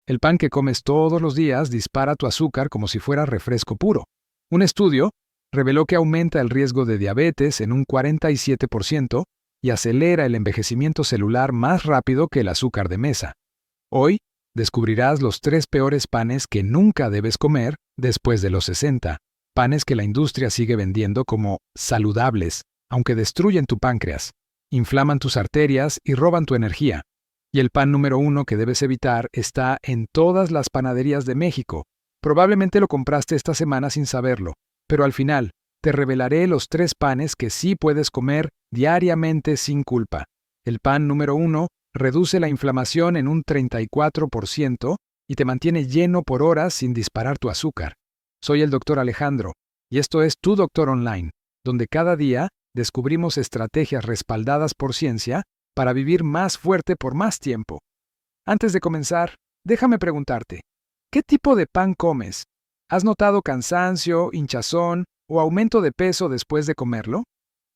El pan que comes todos los días dispara tu azúcar como si fuera refresco puro. Un estudio reveló que aumenta el riesgo de diabetes en un 47% y acelera el envejecimiento celular más rápido que el azúcar de mesa. Hoy descubrirás los 3 peores panes que nunca debes comer después de los 60, panes que la industria sigue vendiendo como saludables, aunque destruyen tu páncreas, inflaman tus arterias y roban tu energía. Y el pan número 1 que debes evitar está en todas las panaderías de México. Probablemente lo compraste esta semana sin saberlo, pero al final te revelaré los 3 panes que sí puedes comer diariamente sin culpa. El pan número 1 reduce la inflamación en un 34% y te mantiene lleno por horas sin disparar tu azúcar. Soy el Dr. Alejandro, y esto es Tu Doctor Online, donde cada día descubrimos estrategias respaldadas por ciencia para vivir más fuerte por más tiempo. Antes de comenzar, déjame preguntarte, ¿qué tipo de pan comes? ¿Has notado cansancio, hinchazón o aumento de peso después de comerlo?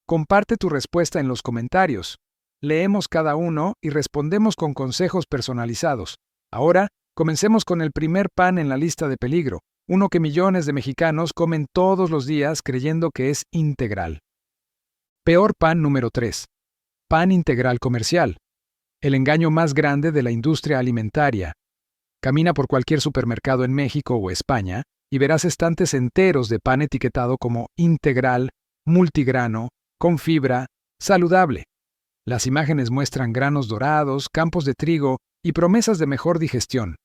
Comparte tu respuesta en los comentarios. Leemos cada uno y respondemos con consejos personalizados. Ahora, comencemos con el primer pan en la lista de peligro, uno que millones de mexicanos comen todos los días creyendo que es integral. Peor pan número 3. Pan integral comercial. El engaño más grande de la industria alimentaria. Camina por cualquier supermercado en México o España y verás estantes enteros de pan etiquetado como integral, multigrano, con fibra, saludable. Las imágenes muestran granos dorados, campos de trigo y promesas de mejor digestión.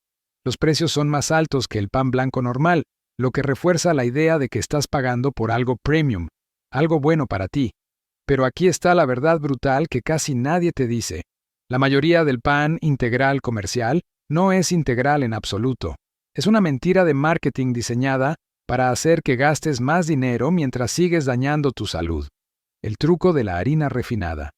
Los precios son más altos que el pan blanco normal, lo que refuerza la idea de que estás pagando por algo premium, algo bueno para ti. Pero aquí está la verdad brutal que casi nadie te dice. La mayoría del pan integral comercial no es integral en absoluto. Es una mentira de marketing diseñada para hacer que gastes más dinero mientras sigues dañando tu salud. El truco de la harina refinada.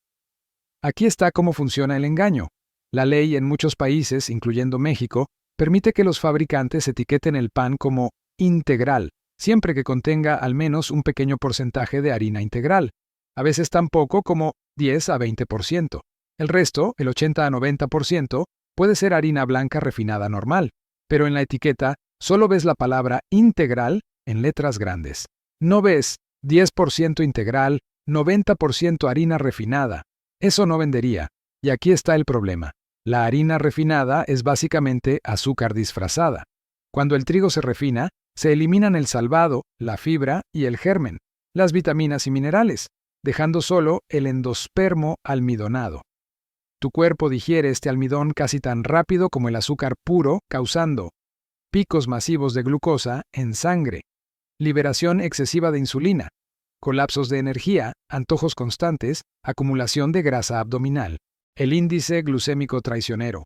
Aquí está cómo funciona el engaño. La ley en muchos países, incluyendo México, permite que los fabricantes etiqueten el pan como integral, siempre que contenga al menos un pequeño porcentaje de harina integral. A veces tan poco como 10 a 20%. El resto, el 80 a 90%, puede ser harina blanca refinada normal, pero en la etiqueta solo ves la palabra integral en letras grandes. No ves 10% integral, 90% harina refinada. Eso no vendería. Y aquí está el problema. La harina refinada es básicamente azúcar disfrazada. Cuando el trigo se refina, se eliminan el salvado, la fibra y el germen, las vitaminas y minerales, dejando solo el endospermo almidonado. Tu cuerpo digiere este almidón casi tan rápido como el azúcar puro, causando picos masivos de glucosa en sangre, liberación excesiva de insulina, colapsos de energía, antojos constantes, acumulación de grasa abdominal. El índice glucémico traicionero.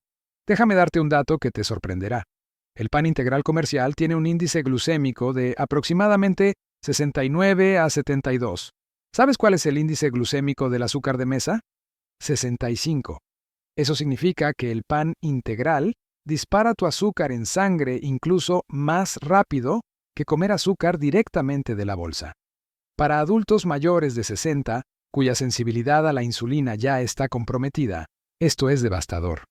Déjame darte un dato que te sorprenderá. El pan integral comercial tiene un índice glucémico de aproximadamente 69 a 72. ¿Sabes cuál es el índice glucémico del azúcar de mesa? 65. Eso significa que el pan integral dispara tu azúcar en sangre incluso más rápido que comer azúcar directamente de la bolsa. Para adultos mayores de 60, cuya sensibilidad a la insulina ya está comprometida, esto es devastador.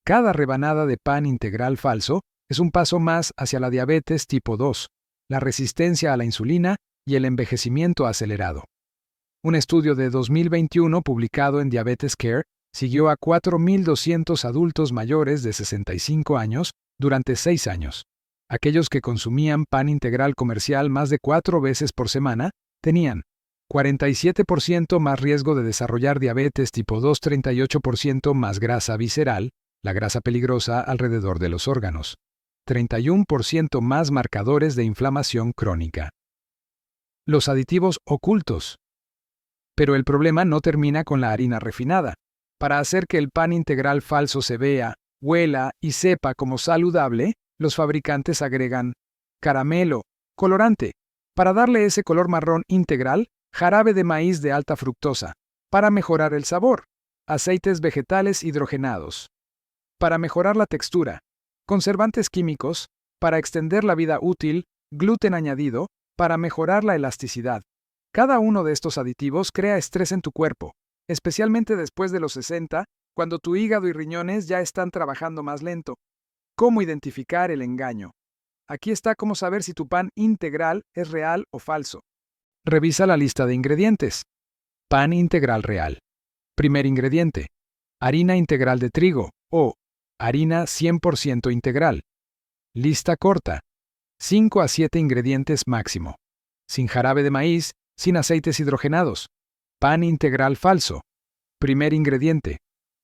Cada rebanada de pan integral falso es un paso más hacia la diabetes tipo 2, la resistencia a la insulina y el envejecimiento acelerado. Un estudio de 2021 publicado en Diabetes Care siguió a 4.200 adultos mayores de 65 años durante 6 años. Aquellos que consumían pan integral comercial más de 4 veces por semana tenían 47% más riesgo de desarrollar diabetes tipo 2, 38% más grasa visceral, la grasa peligrosa alrededor de los órganos, 31% más marcadores de inflamación crónica. Los aditivos ocultos. Pero el problema no termina con la harina refinada. Para hacer que el pan integral falso se vea, huela y sepa como saludable, los fabricantes agregan caramelo, colorante, para darle ese color marrón integral, jarabe de maíz de alta fructosa, para mejorar el sabor, aceites vegetales hidrogenados, para mejorar la textura, conservantes químicos, para extender la vida útil, gluten añadido, para mejorar la elasticidad. Cada uno de estos aditivos crea estrés en tu cuerpo, especialmente después de los 60, cuando tu hígado y riñones ya están trabajando más lento. cómo identificar el engaño. Aquí está cómo saber si tu pan integral es real o falso. Revisa la lista de ingredientes. Pan integral real. Primer ingrediente: harina integral de trigo o harina 100% integral. Lista corta. 5 a 7 ingredientes máximo. Sin jarabe de maíz, sin aceites hidrogenados. Pan integral falso. Primer ingrediente: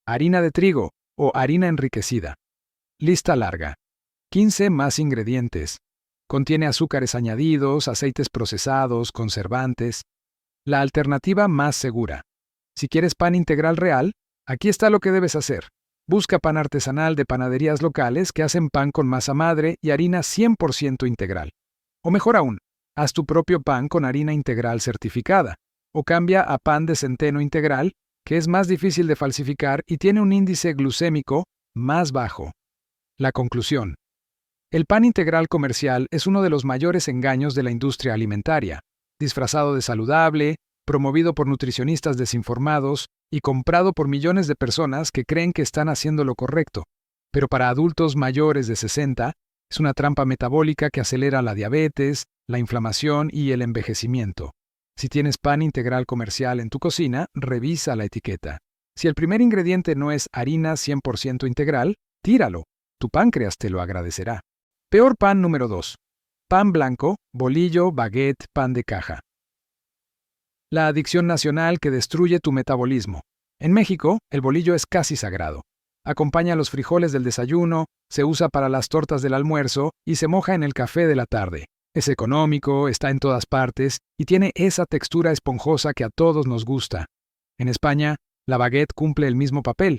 harina de trigo o harina enriquecida. Lista larga. 15 más ingredientes. Contiene azúcares añadidos, aceites procesados, conservantes. La alternativa más segura. Si quieres pan integral real, aquí está lo que debes hacer. Busca pan artesanal de panaderías locales que hacen pan con masa madre y harina 100% integral. O mejor aún, haz tu propio pan con harina integral certificada. O cambia a pan de centeno integral, que es más difícil de falsificar y tiene un índice glucémico más bajo. La conclusión. El pan integral comercial es uno de los mayores engaños de la industria alimentaria, disfrazado de saludable, promovido por nutricionistas desinformados y comprado por millones de personas que creen que están haciendo lo correcto. Pero para adultos mayores de 60, es una trampa metabólica que acelera la diabetes, la inflamación y el envejecimiento. Si tienes pan integral comercial en tu cocina, revisa la etiqueta. Si el primer ingrediente no es harina 100% integral, tíralo. Tu páncreas te lo agradecerá. Peor pan número 2. Pan blanco, bolillo, baguette, pan de caja. La adicción nacional que destruye tu metabolismo. En México, el bolillo es casi sagrado. Acompaña a los frijoles del desayuno, se usa para las tortas del almuerzo y se moja en el café de la tarde. Es económico, está en todas partes y tiene esa textura esponjosa que a todos nos gusta. En España, la baguette cumple el mismo papel.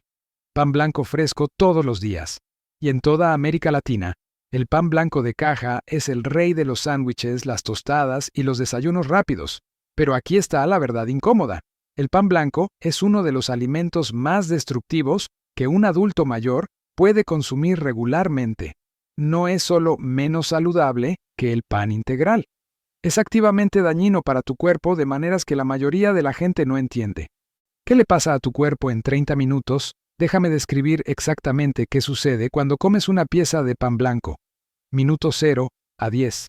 Pan blanco fresco todos los días. Y en toda América Latina, el pan blanco de caja es el rey de los sándwiches, las tostadas y los desayunos rápidos. Pero aquí está la verdad incómoda. El pan blanco es uno de los alimentos más destructivos que un adulto mayor puede consumir regularmente. No es solo menos saludable que el pan integral. Es activamente dañino para tu cuerpo de maneras que la mayoría de la gente no entiende. ¿Qué le pasa a tu cuerpo en 30 minutos? Déjame describir exactamente qué sucede cuando comes una pieza de pan blanco. Minuto 0 a 10.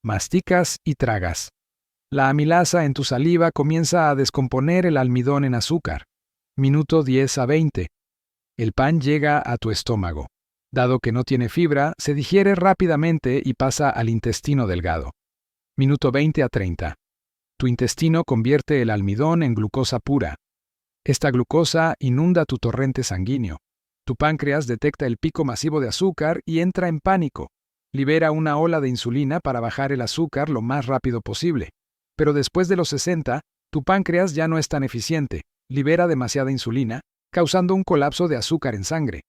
Masticas y tragas. La amilasa en tu saliva comienza a descomponer el almidón en azúcar. Minuto 10 a 20. El pan llega a tu estómago. Dado que no tiene fibra, se digiere rápidamente y pasa al intestino delgado. Minuto 20 a 30. Tu intestino convierte el almidón en glucosa pura. Esta glucosa inunda tu torrente sanguíneo. Tu páncreas detecta el pico masivo de azúcar y entra en pánico. Libera una ola de insulina para bajar el azúcar lo más rápido posible. Pero después de los 60, tu páncreas ya no es tan eficiente. Libera demasiada insulina, causando un colapso de azúcar en sangre.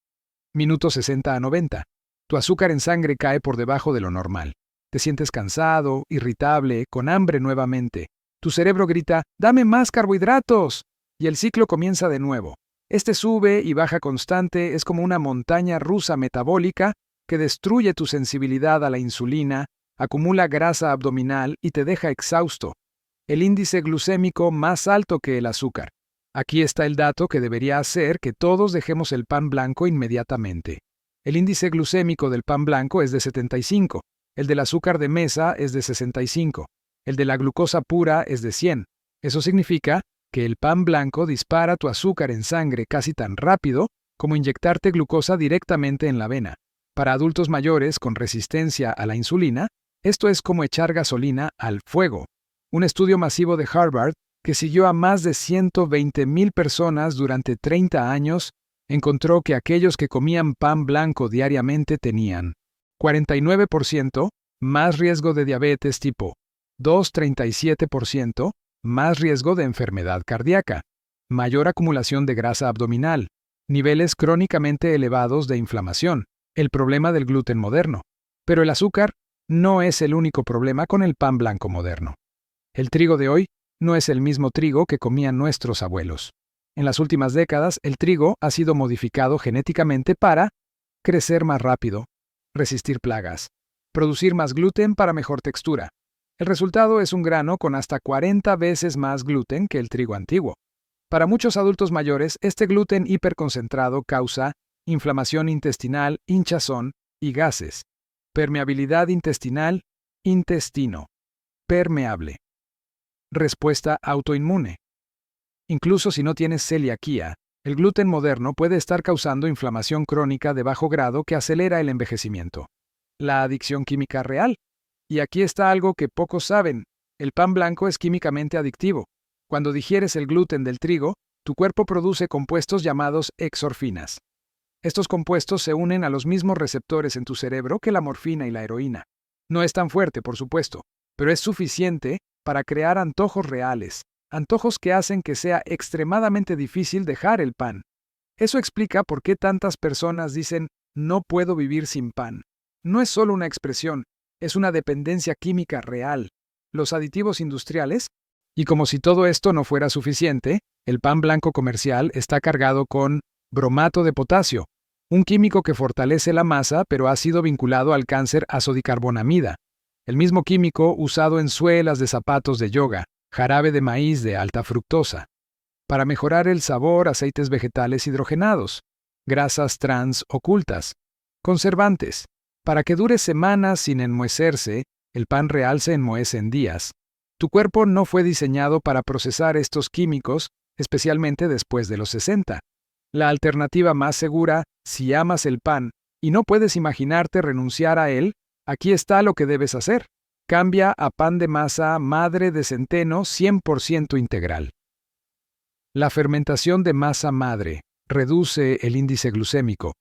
Minuto 60 a 90. Tu azúcar en sangre cae por debajo de lo normal. Te sientes cansado, irritable, con hambre nuevamente. Tu cerebro grita, ¡dame más carbohidratos! Y el ciclo comienza de nuevo. Este sube y baja constante, es como una montaña rusa metabólica que destruye tu sensibilidad a la insulina, acumula grasa abdominal y te deja exhausto. El índice glucémico más alto que el azúcar. Aquí está el dato que debería hacer que todos dejemos el pan blanco inmediatamente. El índice glucémico del pan blanco es de 75, el del azúcar de mesa es de 65, el de la glucosa pura es de 100. Eso significa que el pan blanco dispara tu azúcar en sangre casi tan rápido como inyectarte glucosa directamente en la vena. Para adultos mayores con resistencia a la insulina, esto es como echar gasolina al fuego. Un estudio masivo de Harvard, que siguió a más de 120,000 personas durante 30 años, encontró que aquellos que comían pan blanco diariamente tenían 49% más riesgo de diabetes tipo 2, 37%, más riesgo de enfermedad cardíaca, mayor acumulación de grasa abdominal, niveles crónicamente elevados de inflamación, el problema del gluten moderno. Pero el azúcar no es el único problema con el pan blanco moderno. El trigo de hoy no es el mismo trigo que comían nuestros abuelos. En las últimas décadas, el trigo ha sido modificado genéticamente para crecer más rápido, resistir plagas, producir más gluten para mejor textura. El resultado es un grano con hasta 40 veces más gluten que el trigo antiguo. Para muchos adultos mayores, este gluten hiperconcentrado causa inflamación intestinal, hinchazón y gases. Permeabilidad intestinal, intestino. Permeable. Respuesta autoinmune. Incluso si no tienes celiaquía, el gluten moderno puede estar causando inflamación crónica de bajo grado que acelera el envejecimiento. La adicción química real. Y aquí está algo que pocos saben. El pan blanco es químicamente adictivo. Cuando digieres el gluten del trigo, tu cuerpo produce compuestos llamados exorfinas. Estos compuestos se unen a los mismos receptores en tu cerebro que la morfina y la heroína. No es tan fuerte, por supuesto, pero es suficiente para crear antojos reales, antojos que hacen que sea extremadamente difícil dejar el pan. Eso explica por qué tantas personas dicen, no puedo vivir sin pan. No es solo una expresión, es una dependencia química real. Los aditivos industriales, y como si todo esto no fuera suficiente, el pan blanco comercial está cargado con bromato de potasio, un químico que fortalece la masa pero ha sido vinculado al cáncer azodicarbonamida, el mismo químico usado en suelas de zapatos de yoga, jarabe de maíz de alta fructosa. Para mejorar el sabor, aceites vegetales hidrogenados, grasas trans ocultas, conservantes. Para que dure semanas sin enmohecerse, el pan real se enmohece en días. Tu cuerpo no fue diseñado para procesar estos químicos, especialmente después de los 60. La alternativa más segura, si amas el pan y no puedes imaginarte renunciar a él, aquí está lo que debes hacer. Cambia a pan de masa madre de centeno 100% integral. La fermentación de masa madre reduce el índice glucémico,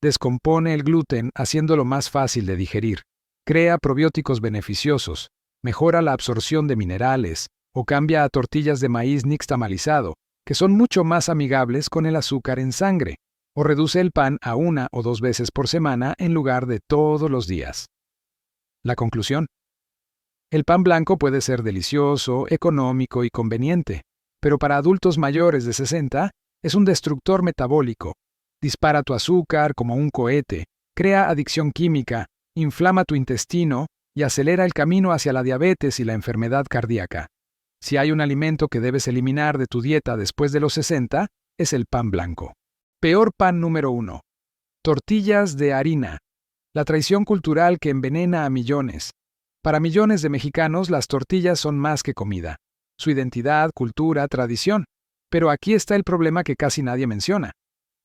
descompone el gluten haciéndolo más fácil de digerir, crea probióticos beneficiosos, mejora la absorción de minerales o cambia a tortillas de maíz nixtamalizado, que son mucho más amigables con el azúcar en sangre, o reduce el pan a 1 o 2 veces por semana en lugar de todos los días. La conclusión. El pan blanco puede ser delicioso, económico y conveniente, pero para adultos mayores de 60 es un destructor metabólico. Dispara tu azúcar como un cohete, crea adicción química, inflama tu intestino y acelera el camino hacia la diabetes y la enfermedad cardíaca. Si hay un alimento que debes eliminar de tu dieta después de los 60, es el pan blanco. Peor pan número 1. Tortillas de harina. La traición cultural que envenena a millones. Para millones de mexicanos, las tortillas son más que comida. Su identidad, cultura, tradición. Pero aquí está el problema que casi nadie menciona.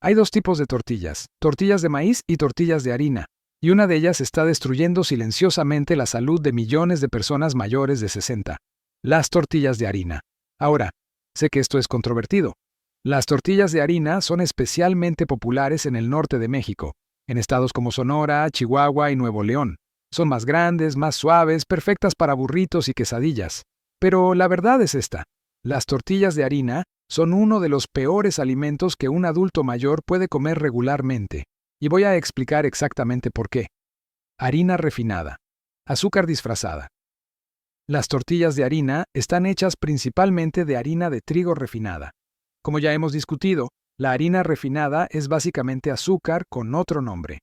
Hay 2 tipos de tortillas, tortillas de maíz y tortillas de harina, y una de ellas está destruyendo silenciosamente la salud de millones de personas mayores de 60. Las tortillas de harina. Ahora, sé que esto es controvertido. Las tortillas de harina son especialmente populares en el norte de México, en estados como Sonora, Chihuahua y Nuevo León. Son más grandes, más suaves, perfectas para burritos y quesadillas. Pero la verdad es esta. Las tortillas de harina son uno de los peores alimentos que un adulto mayor puede comer regularmente. Y voy a explicar exactamente por qué. Harina refinada. Azúcar disfrazada. Las tortillas de harina están hechas principalmente de harina de trigo refinada. Como ya hemos discutido, la harina refinada es básicamente azúcar con otro nombre.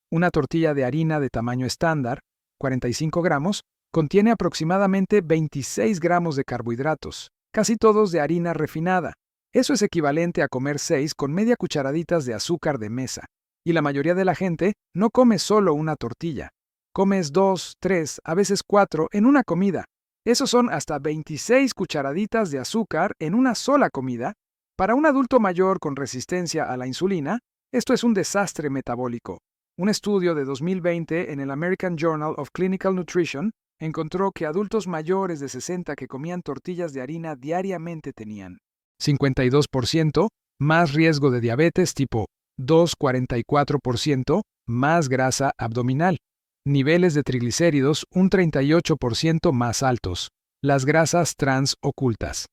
Una tortilla de harina de tamaño estándar, 45 gramos, contiene aproximadamente 26 gramos de carbohidratos, casi todos de harina refinada. Eso es equivalente a comer 6 con media cucharaditas de azúcar de mesa. Y la mayoría de la gente no come solo una tortilla. Comes 2, 3, a veces 4 en una comida. Esos son hasta 26 cucharaditas de azúcar en una sola comida. Para un adulto mayor con resistencia a la insulina, esto es un desastre metabólico. Un estudio de 2020 en el American Journal of Clinical Nutrition encontró que adultos mayores de 60 que comían tortillas de harina diariamente tenían 52% más riesgo de diabetes tipo 2, 44% más grasa abdominal, niveles de triglicéridos un 38% más altos, las grasas trans ocultas.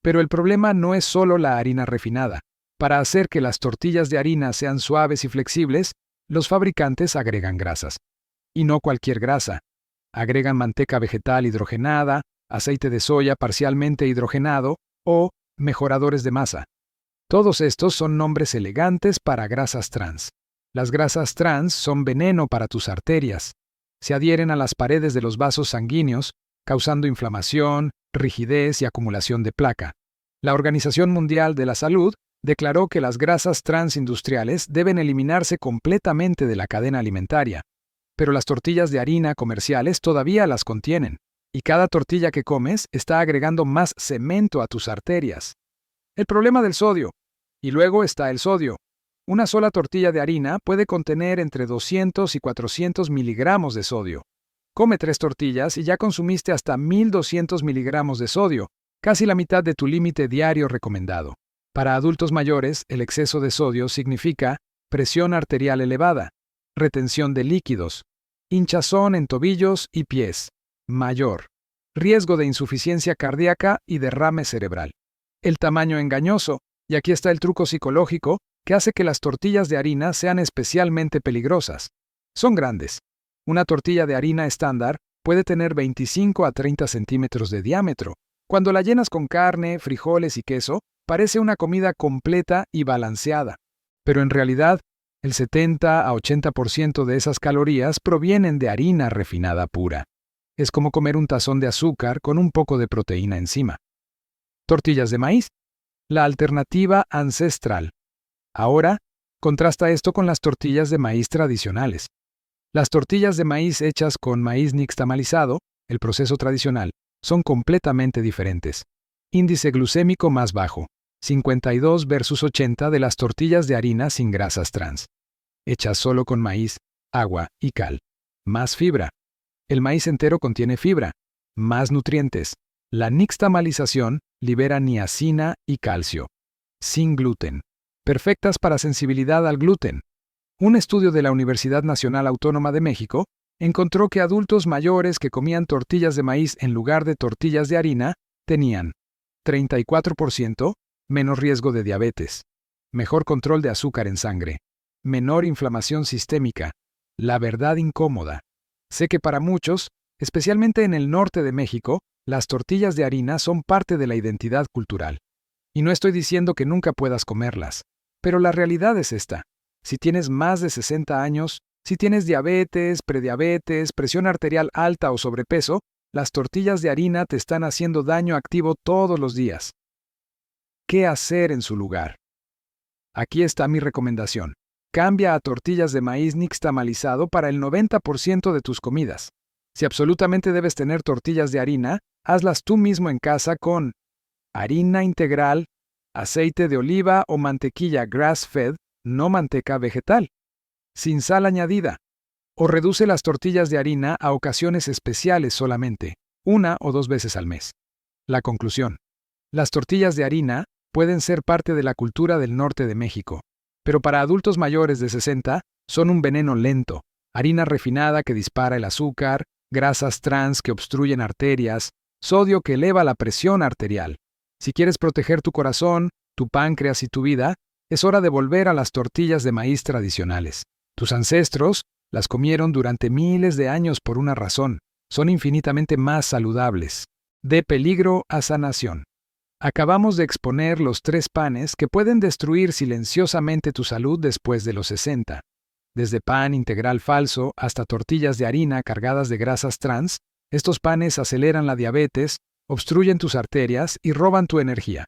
Pero el problema no es solo la harina refinada. Para hacer que las tortillas de harina sean suaves y flexibles, los fabricantes agregan grasas. Y no cualquier grasa. Agregan manteca vegetal hidrogenada, aceite de soya parcialmente hidrogenado o mejoradores de masa. Todos estos son nombres elegantes para grasas trans. Las grasas trans son veneno para tus arterias. Se adhieren a las paredes de los vasos sanguíneos, causando inflamación, rigidez y acumulación de placa. La Organización Mundial de la Salud declaró que las grasas transindustriales deben eliminarse completamente de la cadena alimentaria, pero las tortillas de harina comerciales todavía las contienen, y cada tortilla que comes está agregando más cemento a tus arterias. El problema del sodio. Y luego está el sodio. Una sola tortilla de harina puede contener entre 200 y 400 miligramos de sodio. Come 3 tortillas y ya consumiste hasta 1200 miligramos de sodio, casi la mitad de tu límite diario recomendado. Para adultos mayores, el exceso de sodio significa presión arterial elevada, retención de líquidos, hinchazón en tobillos y pies, mayor, riesgo de insuficiencia cardíaca y derrame cerebral. El tamaño engañoso, y aquí está el truco psicológico que hace que las tortillas de harina sean especialmente peligrosas. Son grandes. Una tortilla de harina estándar puede tener 25 a 30 centímetros de diámetro. Cuando la llenas con carne, frijoles y queso, parece una comida completa y balanceada. Pero en realidad, el 70 a 80% de esas calorías provienen de harina refinada pura. Es como comer un tazón de azúcar con un poco de proteína encima. Tortillas de maíz. La alternativa ancestral. Ahora, contrasta esto con las tortillas de maíz tradicionales. Las tortillas de maíz hechas con maíz nixtamalizado, el proceso tradicional, son completamente diferentes. Índice glucémico más bajo, 52 versus 80 de las tortillas de harina sin grasas trans. Hechas solo con maíz, agua y cal. Más fibra. El maíz entero contiene fibra. Más nutrientes. La nixtamalización libera niacina y calcio. Sin gluten. Perfectas para sensibilidad al gluten. Un estudio de la Universidad Nacional Autónoma de México encontró que adultos mayores que comían tortillas de maíz en lugar de tortillas de harina tenían 34% menos riesgo de diabetes, mejor control de azúcar en sangre, menor inflamación sistémica. La verdad incómoda. Sé que para muchos, especialmente en el norte de México, las tortillas de harina son parte de la identidad cultural. Y no estoy diciendo que nunca puedas comerlas, pero la realidad es esta. Si tienes más de 60 años, si tienes diabetes, prediabetes, presión arterial alta o sobrepeso, las tortillas de harina te están haciendo daño activo todos los días. ¿Qué hacer en su lugar? Aquí está mi recomendación. Cambia a tortillas de maíz nixtamalizado para el 90% de tus comidas. Si absolutamente debes tener tortillas de harina, hazlas tú mismo en casa con harina integral, aceite de oliva o mantequilla grass-fed, no manteca vegetal, sin sal añadida. O reduce las tortillas de harina a ocasiones especiales solamente, 1 o 2 veces al mes. La conclusión. Las tortillas de harina pueden ser parte de la cultura del norte de México, pero para adultos mayores de 60 son un veneno lento, harina refinada que dispara el azúcar, grasas trans que obstruyen arterias, sodio que eleva la presión arterial. Si quieres proteger tu corazón, tu páncreas y tu vida, es hora de volver a las tortillas de maíz tradicionales. Tus ancestros las comieron durante miles de años por una razón. Son infinitamente más saludables. De peligro a sanación. Acabamos de exponer los 3 panes que pueden destruir silenciosamente tu salud después de los 60. Desde pan integral falso hasta tortillas de harina cargadas de grasas trans, estos panes aceleran la diabetes, obstruyen tus arterias y roban tu energía.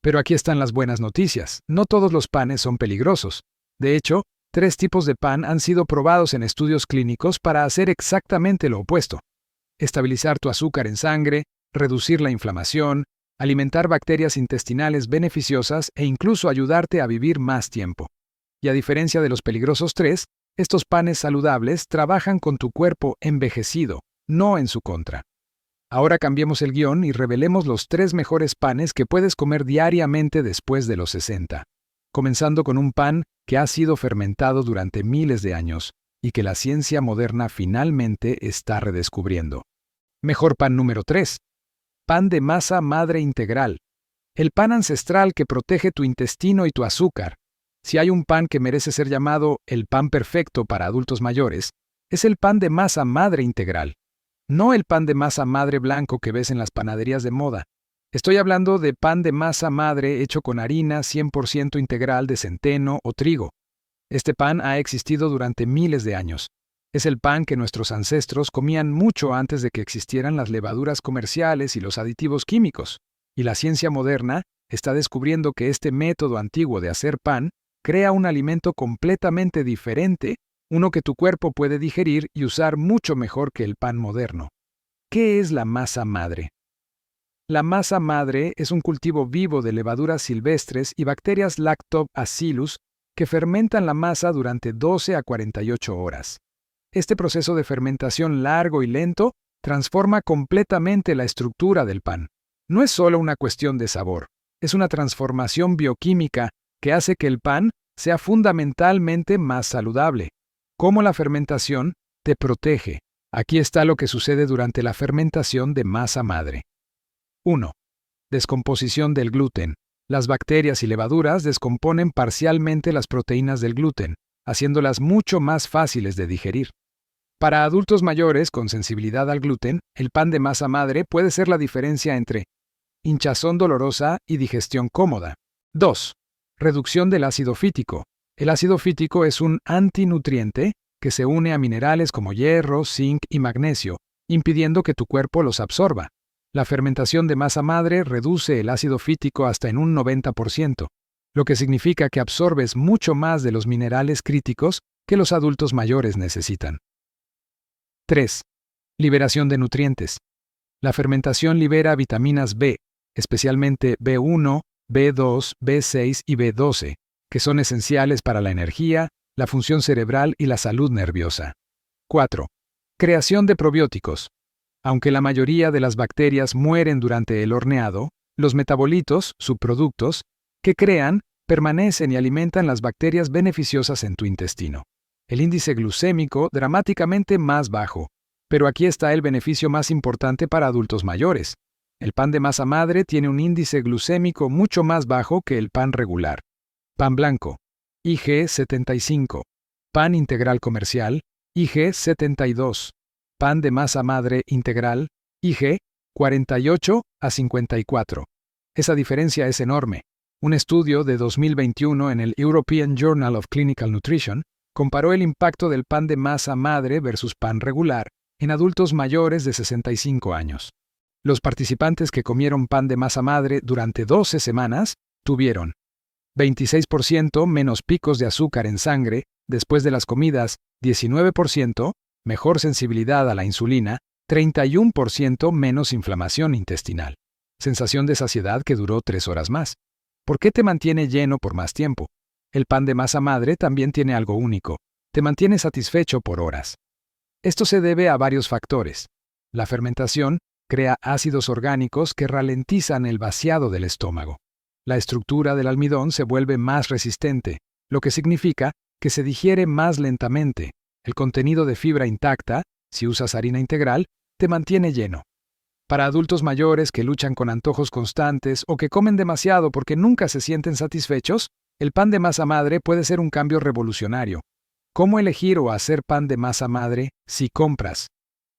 Pero aquí están las buenas noticias. No todos los panes son peligrosos. De hecho, 3 tipos de pan han sido probados en estudios clínicos para hacer exactamente lo opuesto. Estabilizar tu azúcar en sangre, reducir la inflamación, alimentar bacterias intestinales beneficiosas e incluso ayudarte a vivir más tiempo. Y a diferencia de los peligrosos 3, estos panes saludables trabajan con tu cuerpo envejecido, no en su contra. Ahora cambiemos el guión y revelemos los 3 mejores panes que puedes comer diariamente después de los 60. Comenzando con un pan que ha sido fermentado durante miles de años y que la ciencia moderna finalmente está redescubriendo. Mejor pan número 3. Pan de masa madre integral. El pan ancestral que protege tu intestino y tu azúcar. Si hay un pan que merece ser llamado el pan perfecto para adultos mayores, es el pan de masa madre integral. No el pan de masa madre blanco que ves en las panaderías de moda. Estoy hablando de pan de masa madre hecho con harina 100% integral de centeno o trigo. Este pan ha existido durante miles de años. Es el pan que nuestros ancestros comían mucho antes de que existieran las levaduras comerciales y los aditivos químicos. Y la ciencia moderna está descubriendo que este método antiguo de hacer pan crea un alimento completamente diferente, uno que tu cuerpo puede digerir y usar mucho mejor que el pan moderno. ¿Qué es la masa madre? La masa madre es un cultivo vivo de levaduras silvestres y bacterias Lactobacillus que fermentan la masa durante 12 a 48 horas. Este proceso de fermentación largo y lento transforma completamente la estructura del pan. No es solo una cuestión de sabor, es una transformación bioquímica que hace que el pan sea fundamentalmente más saludable. ¿Cómo la fermentación te protege? Aquí está lo que sucede durante la fermentación de masa madre. 1. Descomposición del gluten. Las bacterias y levaduras descomponen parcialmente las proteínas del gluten, haciéndolas mucho más fáciles de digerir. Para adultos mayores con sensibilidad al gluten, el pan de masa madre puede ser la diferencia entre hinchazón dolorosa y digestión cómoda. 2. Reducción del ácido fítico. El ácido fítico es un antinutriente que se une a minerales como hierro, zinc y magnesio, impidiendo que tu cuerpo los absorba. La fermentación de masa madre reduce el ácido fítico hasta en un 90%, lo que significa que absorbes mucho más de los minerales críticos que los adultos mayores necesitan. 3. Liberación de nutrientes. La fermentación libera vitaminas B, especialmente B1, B2, B6 y B12, que son esenciales para la energía, la función cerebral y la salud nerviosa. 4. Creación de probióticos. Aunque la mayoría de las bacterias mueren durante el horneado, los metabolitos, subproductos, que crean, permanecen y alimentan las bacterias beneficiosas en tu intestino. El índice glucémico dramáticamente más bajo. Pero aquí está el beneficio más importante para adultos mayores. El pan de masa madre tiene un índice glucémico mucho más bajo que el pan regular. Pan blanco, IG 75. Pan integral comercial, IG 72. Pan de masa madre integral, IG 48 a 54. Esa diferencia es enorme. Un estudio de 2021 en el European Journal of Clinical Nutrition comparó el impacto del pan de masa madre versus pan regular en adultos mayores de 65 años. Los participantes que comieron pan de masa madre durante 12 semanas tuvieron 26% menos picos de azúcar en sangre después de las comidas, 19%, mejor sensibilidad a la insulina, 31% menos inflamación intestinal, sensación de saciedad que duró 3 horas más. ¿Por qué te mantiene lleno por más tiempo? El pan de masa madre también tiene algo único, te mantiene satisfecho por horas. Esto se debe a varios factores. La fermentación crea ácidos orgánicos que ralentizan el vaciado del estómago. La estructura del almidón se vuelve más resistente, lo que significa que se digiere más lentamente. El contenido de fibra intacta, si usas harina integral, te mantiene lleno. Para adultos mayores que luchan con antojos constantes o que comen demasiado porque nunca se sienten satisfechos, el pan de masa madre puede ser un cambio revolucionario. ¿Cómo elegir o hacer pan de masa madre si compras?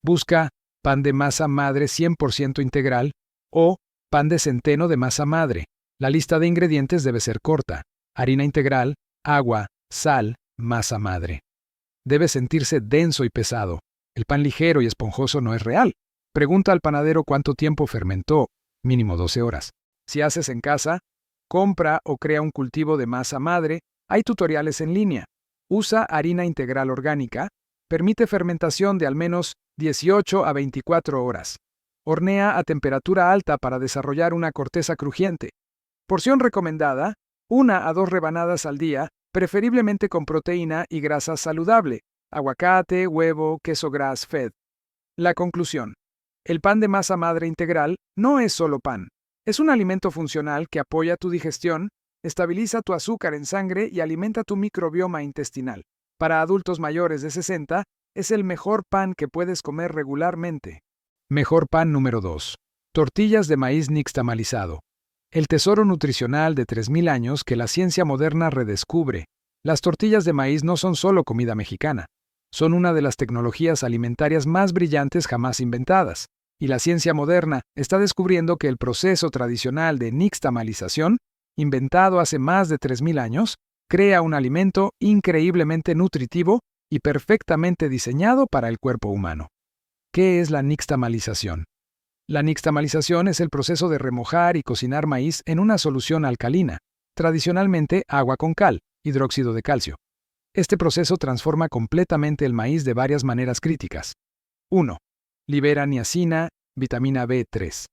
Busca pan de masa madre 100% integral o pan de centeno de masa madre. La lista de ingredientes debe ser corta: harina integral, agua, sal, masa madre. Debe sentirse denso y pesado. El pan ligero y esponjoso no es real. Pregunta al panadero cuánto tiempo fermentó, mínimo 12 horas. Si haces en casa, compra o crea un cultivo de masa madre, hay tutoriales en línea. Usa harina integral orgánica, permite fermentación de al menos 18 a 24 horas. Hornea a temperatura alta para desarrollar una corteza crujiente. Porción recomendada: 1 a 2 rebanadas al día, preferiblemente con proteína y grasa saludable, aguacate, huevo, queso grass-fed. La conclusión: el pan de masa madre integral no es solo pan. Es un alimento funcional que apoya tu digestión, estabiliza tu azúcar en sangre y alimenta tu microbioma intestinal. Para adultos mayores de 60, es el mejor pan que puedes comer regularmente. Mejor pan número 2. Tortillas de maíz nixtamalizado. El tesoro nutricional de 3000 años que la ciencia moderna redescubre. Las tortillas de maíz no son solo comida mexicana. Son una de las tecnologías alimentarias más brillantes jamás inventadas. Y la ciencia moderna está descubriendo que el proceso tradicional de nixtamalización, inventado hace más de 3000 años, crea un alimento increíblemente nutritivo y perfectamente diseñado para el cuerpo humano. ¿Qué es la nixtamalización? La nixtamalización es el proceso de remojar y cocinar maíz en una solución alcalina, tradicionalmente agua con cal, hidróxido de calcio. Este proceso transforma completamente el maíz de varias maneras críticas. 1. Libera niacina, vitamina B3.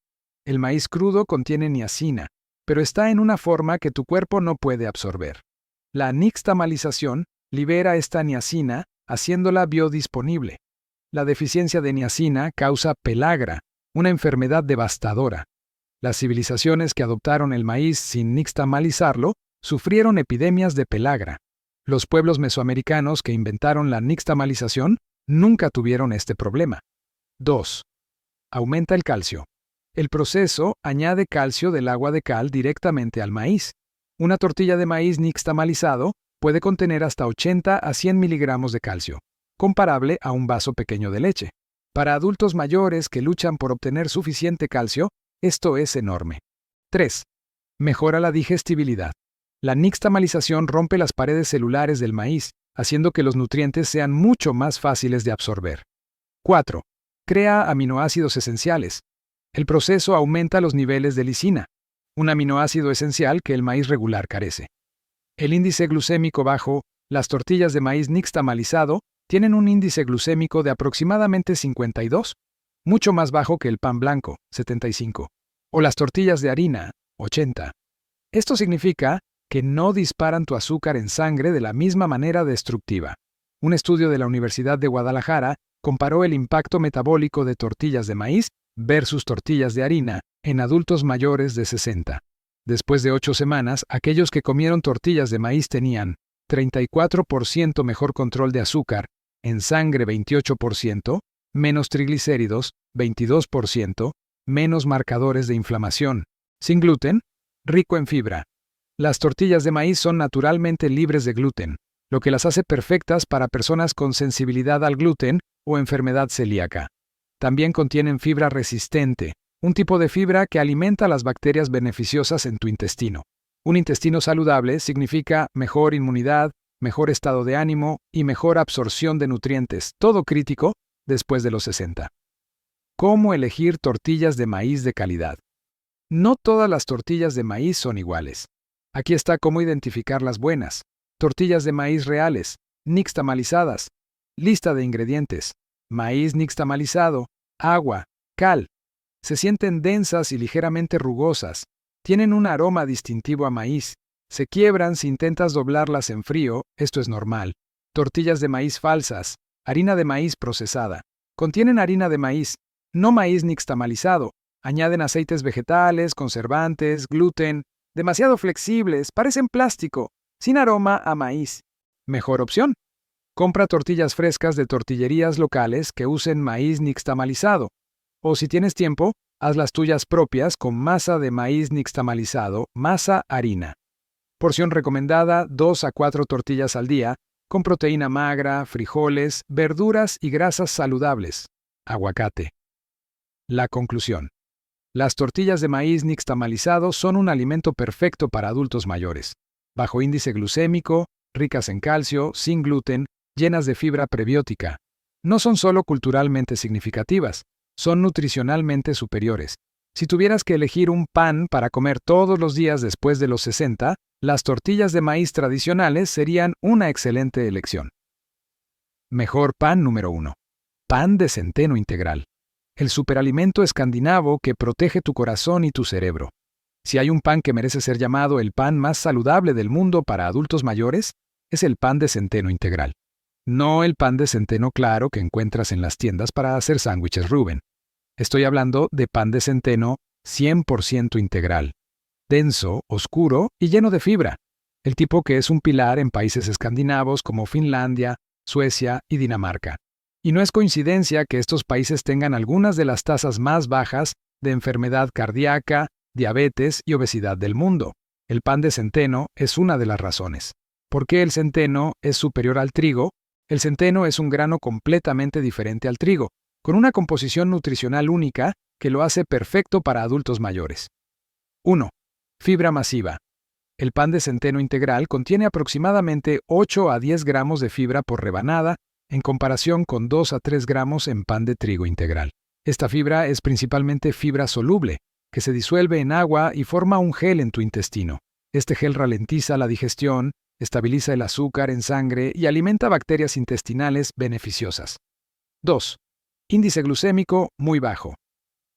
El maíz crudo contiene niacina, pero está en una forma que tu cuerpo no puede absorber. La nixtamalización libera esta niacina, haciéndola biodisponible. La deficiencia de niacina causa pelagra, una enfermedad devastadora. Las civilizaciones que adoptaron el maíz sin nixtamalizarlo sufrieron epidemias de pelagra. Los pueblos mesoamericanos que inventaron la nixtamalización nunca tuvieron este problema. 2. Aumenta el calcio. El proceso añade calcio del agua de cal directamente al maíz. Una tortilla de maíz nixtamalizado puede contener hasta 80 a 100 miligramos de calcio, comparable a un vaso pequeño de leche. Para adultos mayores que luchan por obtener suficiente calcio, esto es enorme. 3. Mejora la digestibilidad. La nixtamalización rompe las paredes celulares del maíz, haciendo que los nutrientes sean mucho más fáciles de absorber. 4. Crea aminoácidos esenciales. El proceso aumenta los niveles de lisina, un aminoácido esencial que el maíz regular carece. El índice glucémico bajo. Las tortillas de maíz nixtamalizado tienen un índice glucémico de aproximadamente 52, mucho más bajo que el pan blanco, 75, o las tortillas de harina, 80. Esto significa que no disparan tu azúcar en sangre de la misma manera destructiva. Un estudio de la Universidad de Guadalajara comparó el impacto metabólico de tortillas de maíz versus tortillas de harina en adultos mayores de 60. Después de 8 semanas, aquellos que comieron tortillas de maíz tenían 34% mejor control de azúcar, en sangre 28%, menos triglicéridos 22%, menos marcadores de inflamación, sin gluten, rico en fibra. Las tortillas de maíz son naturalmente libres de gluten, lo que las hace perfectas para personas con sensibilidad al gluten o enfermedad celíaca. También contienen fibra resistente, un tipo de fibra que alimenta las bacterias beneficiosas en tu intestino. Un intestino saludable significa mejor inmunidad, mejor estado de ánimo y mejor absorción de nutrientes, todo crítico después de los 60. ¿Cómo elegir tortillas de maíz de calidad? No todas las tortillas de maíz son iguales. Aquí está cómo identificar las buenas. Tortillas de maíz reales, nixtamalizadas. Lista de ingredientes. Maíz nixtamalizado, agua, cal. Se sienten densas y ligeramente rugosas. Tienen un aroma distintivo a maíz. Se quiebran si intentas doblarlas en frío, esto es normal. Tortillas de maíz falsas, harina de maíz procesada. Contienen harina de maíz, no maíz nixtamalizado. Añaden aceites vegetales, conservantes, gluten. Demasiado flexibles, parecen plástico, sin aroma a maíz. Mejor opción. Compra tortillas frescas de tortillerías locales que usen maíz nixtamalizado. O si tienes tiempo, haz las tuyas propias con masa de maíz nixtamalizado, masa harina. Porción recomendada: 2 a 4 tortillas al día, con proteína magra, frijoles, verduras y grasas saludables. Aguacate. La conclusión. Las tortillas de maíz nixtamalizado son un alimento perfecto para adultos mayores. Bajo índice glucémico, ricas en calcio, sin gluten, llenas de fibra prebiótica. No son solo culturalmente significativas, son nutricionalmente superiores. Si tuvieras que elegir un pan para comer todos los días después de los 60, las tortillas de maíz tradicionales serían una excelente elección. Mejor pan número 1. Pan de centeno integral. El superalimento escandinavo que protege tu corazón y tu cerebro. Si hay un pan que merece ser llamado el pan más saludable del mundo para adultos mayores, es el pan de centeno integral. No el pan de centeno claro que encuentras en las tiendas para hacer sándwiches Reuben. Estoy hablando de pan de centeno 100% integral. Denso, oscuro y lleno de fibra. El tipo que es un pilar en países escandinavos como Finlandia, Suecia y Dinamarca. Y no es coincidencia que estos países tengan algunas de las tasas más bajas de enfermedad cardíaca, diabetes y obesidad del mundo. El pan de centeno es una de las razones. ¿Por qué el centeno es superior al trigo? El centeno es un grano completamente diferente al trigo, con una composición nutricional única que lo hace perfecto para adultos mayores. 1. Fibra masiva. El pan de centeno integral contiene aproximadamente 8 a 10 gramos de fibra por rebanada, en comparación con 2 a 3 gramos en pan de trigo integral. Esta fibra es principalmente fibra soluble, que se disuelve en agua y forma un gel en tu intestino. Este gel ralentiza la digestión, estabiliza el azúcar en sangre y alimenta bacterias intestinales beneficiosas. 2. Índice glucémico muy bajo.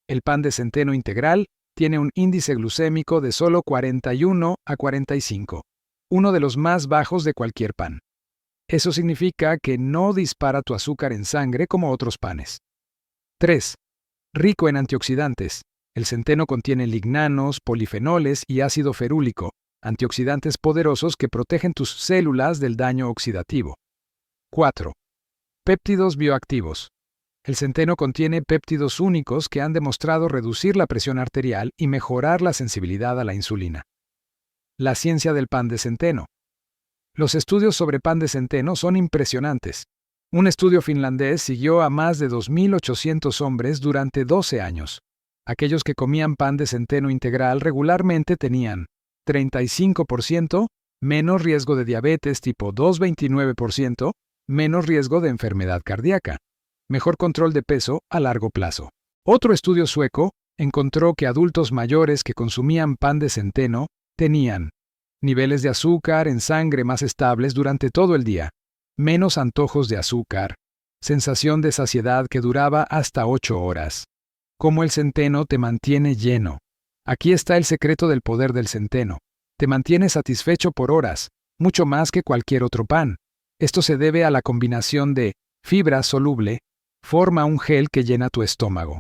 El pan de centeno integral tiene un índice glucémico de solo 41 a 45, uno de los más bajos de cualquier pan. Eso significa que no dispara tu azúcar en sangre como otros panes. 3. Rico en antioxidantes. El centeno contiene lignanos, polifenoles y ácido ferúlico, antioxidantes poderosos que protegen tus células del daño oxidativo. 4. Péptidos bioactivos. El centeno contiene péptidos únicos que han demostrado reducir la presión arterial y mejorar la sensibilidad a la insulina. La ciencia del pan de centeno. Los estudios sobre pan de centeno son impresionantes. Un estudio finlandés siguió a más de 2.800 hombres durante 12 años. Aquellos que comían pan de centeno integral regularmente tenían 35% menos riesgo de diabetes tipo 2, 29% menos riesgo de enfermedad cardíaca, mejor control de peso a largo plazo. Otro estudio sueco encontró que adultos mayores que consumían pan de centeno tenían niveles de azúcar en sangre más estables durante todo el día, menos antojos de azúcar, sensación de saciedad que duraba hasta 8 horas. Cómo el centeno te mantiene lleno. Aquí está el secreto del poder del centeno. Te mantiene satisfecho por horas, mucho más que cualquier otro pan. Esto se debe a la combinación de fibra soluble, forma un gel que llena tu estómago.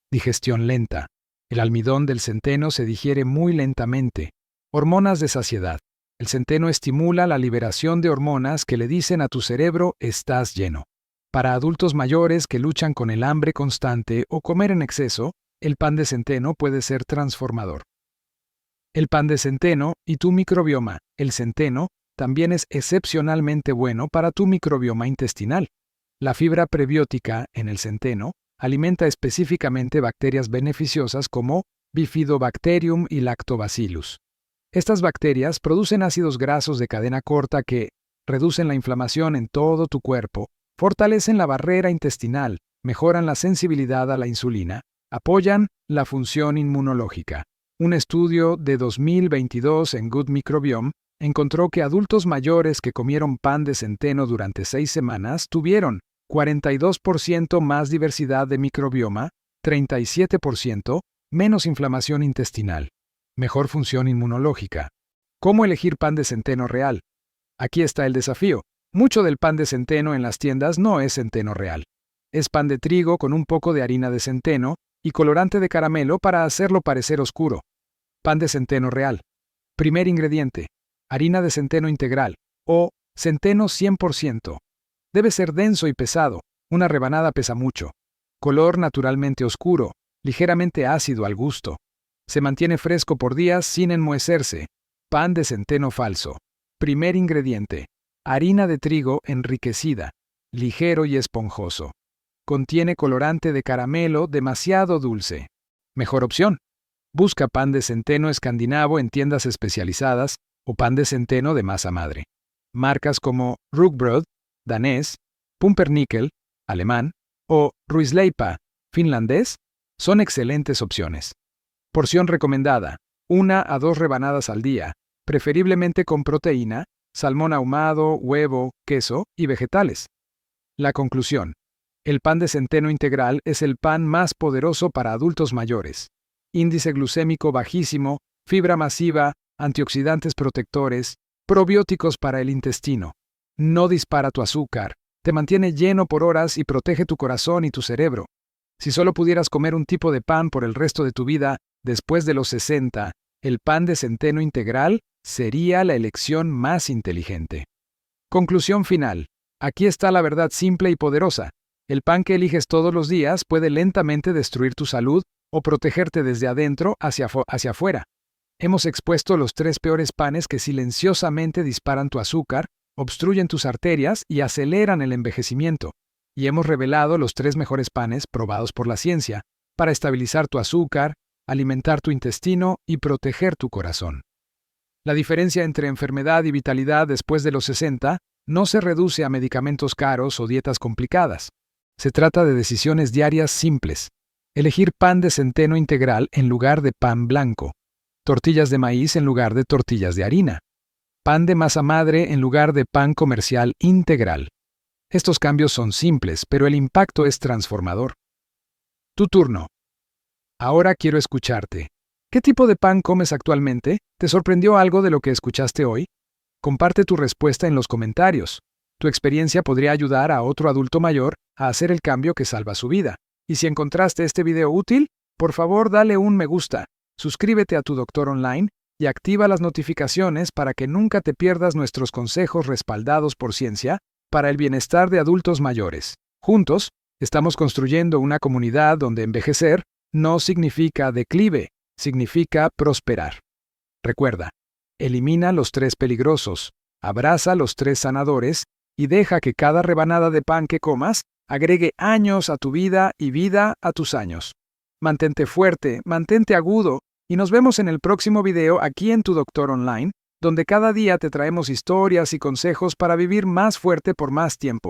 Digestión lenta. El almidón del centeno se digiere muy lentamente. Hormonas de saciedad. El centeno estimula la liberación de hormonas que le dicen a tu cerebro estás lleno. Para adultos mayores que luchan con el hambre constante o comer en exceso, el pan de centeno puede ser transformador. El pan de centeno y tu microbioma. El centeno también es excepcionalmente bueno para tu microbioma intestinal. La fibra prebiótica en el centeno alimenta específicamente bacterias beneficiosas como Bifidobacterium y Lactobacillus. Estas bacterias producen ácidos grasos de cadena corta que reducen la inflamación en todo tu cuerpo, fortalecen la barrera intestinal, mejoran la sensibilidad a la insulina, apoyan la función inmunológica. Un estudio de 2022 en Good Microbiome encontró que adultos mayores que comieron pan de centeno durante 6 semanas tuvieron 42% más diversidad de microbioma, 37% menos inflamación intestinal, mejor función inmunológica. ¿Cómo elegir pan de centeno real? Aquí está el desafío. Mucho del pan de centeno en las tiendas no es centeno real. Es pan de trigo con un poco de harina de centeno y colorante de caramelo para hacerlo parecer oscuro. Pan de centeno real. Primer ingrediente: harina de centeno integral o centeno 100%. Debe ser denso y pesado. Una rebanada pesa mucho. Color naturalmente oscuro, ligeramente ácido al gusto. Se mantiene fresco por días sin enmohecerse. Pan de centeno falso. Primer ingrediente: harina de trigo enriquecida, ligero y esponjoso. Contiene colorante de caramelo demasiado dulce. Mejor opción: busca pan de centeno escandinavo en tiendas especializadas o pan de centeno de masa madre. Marcas como Rugbröd, danés, Pumpernickel, alemán, o Ruisleipä, finlandés, son excelentes opciones. Porción recomendada: 1 a 2 rebanadas al día, preferiblemente con proteína, salmón ahumado, huevo, queso y vegetales. La conclusión: el pan de centeno integral es el pan más poderoso para adultos mayores. Índice glucémico bajísimo, fibra masiva, antioxidantes protectores, probióticos para el intestino. No dispara tu azúcar, te mantiene lleno por horas y protege tu corazón y tu cerebro. Si solo pudieras comer un tipo de pan por el resto de tu vida, después de los 60, el pan de centeno integral sería la elección más inteligente. Conclusión final. Aquí está la verdad simple y poderosa. El pan que eliges todos los días puede lentamente destruir tu salud o protegerte desde adentro hacia afuera. Hemos expuesto los 3 peores panes que silenciosamente disparan tu azúcar, obstruyen tus arterias y aceleran el envejecimiento. Y hemos revelado los 3 mejores panes probados por la ciencia para estabilizar tu azúcar, alimentar tu intestino y proteger tu corazón. La diferencia entre enfermedad y vitalidad después de los 60 no se reduce a medicamentos caros o dietas complicadas. Se trata de decisiones diarias simples. Elegir pan de centeno integral en lugar de pan blanco. Tortillas de maíz en lugar de tortillas de harina. Pan de masa madre en lugar de pan comercial integral. Estos cambios son simples, pero el impacto es transformador. Tu turno. Ahora quiero escucharte. ¿Qué tipo de pan comes actualmente? ¿Te sorprendió algo de lo que escuchaste hoy? Comparte tu respuesta en los comentarios. Tu experiencia podría ayudar a otro adulto mayor a hacer el cambio que salva su vida. Y si encontraste este video útil, por favor dale un me gusta, suscríbete a Tu Doctor Online y activa las notificaciones para que nunca te pierdas nuestros consejos respaldados por ciencia para el bienestar de adultos mayores. Juntos, estamos construyendo una comunidad donde envejecer no significa declive, significa prosperar. Recuerda, elimina los 3 peligrosos, abraza los 3 sanadores y deja que cada rebanada de pan que comas agregue años a tu vida y vida a tus años. Mantente fuerte, mantente agudo y nos vemos en el próximo video aquí en Tu Doctor Online, donde cada día te traemos historias y consejos para vivir más fuerte por más tiempo.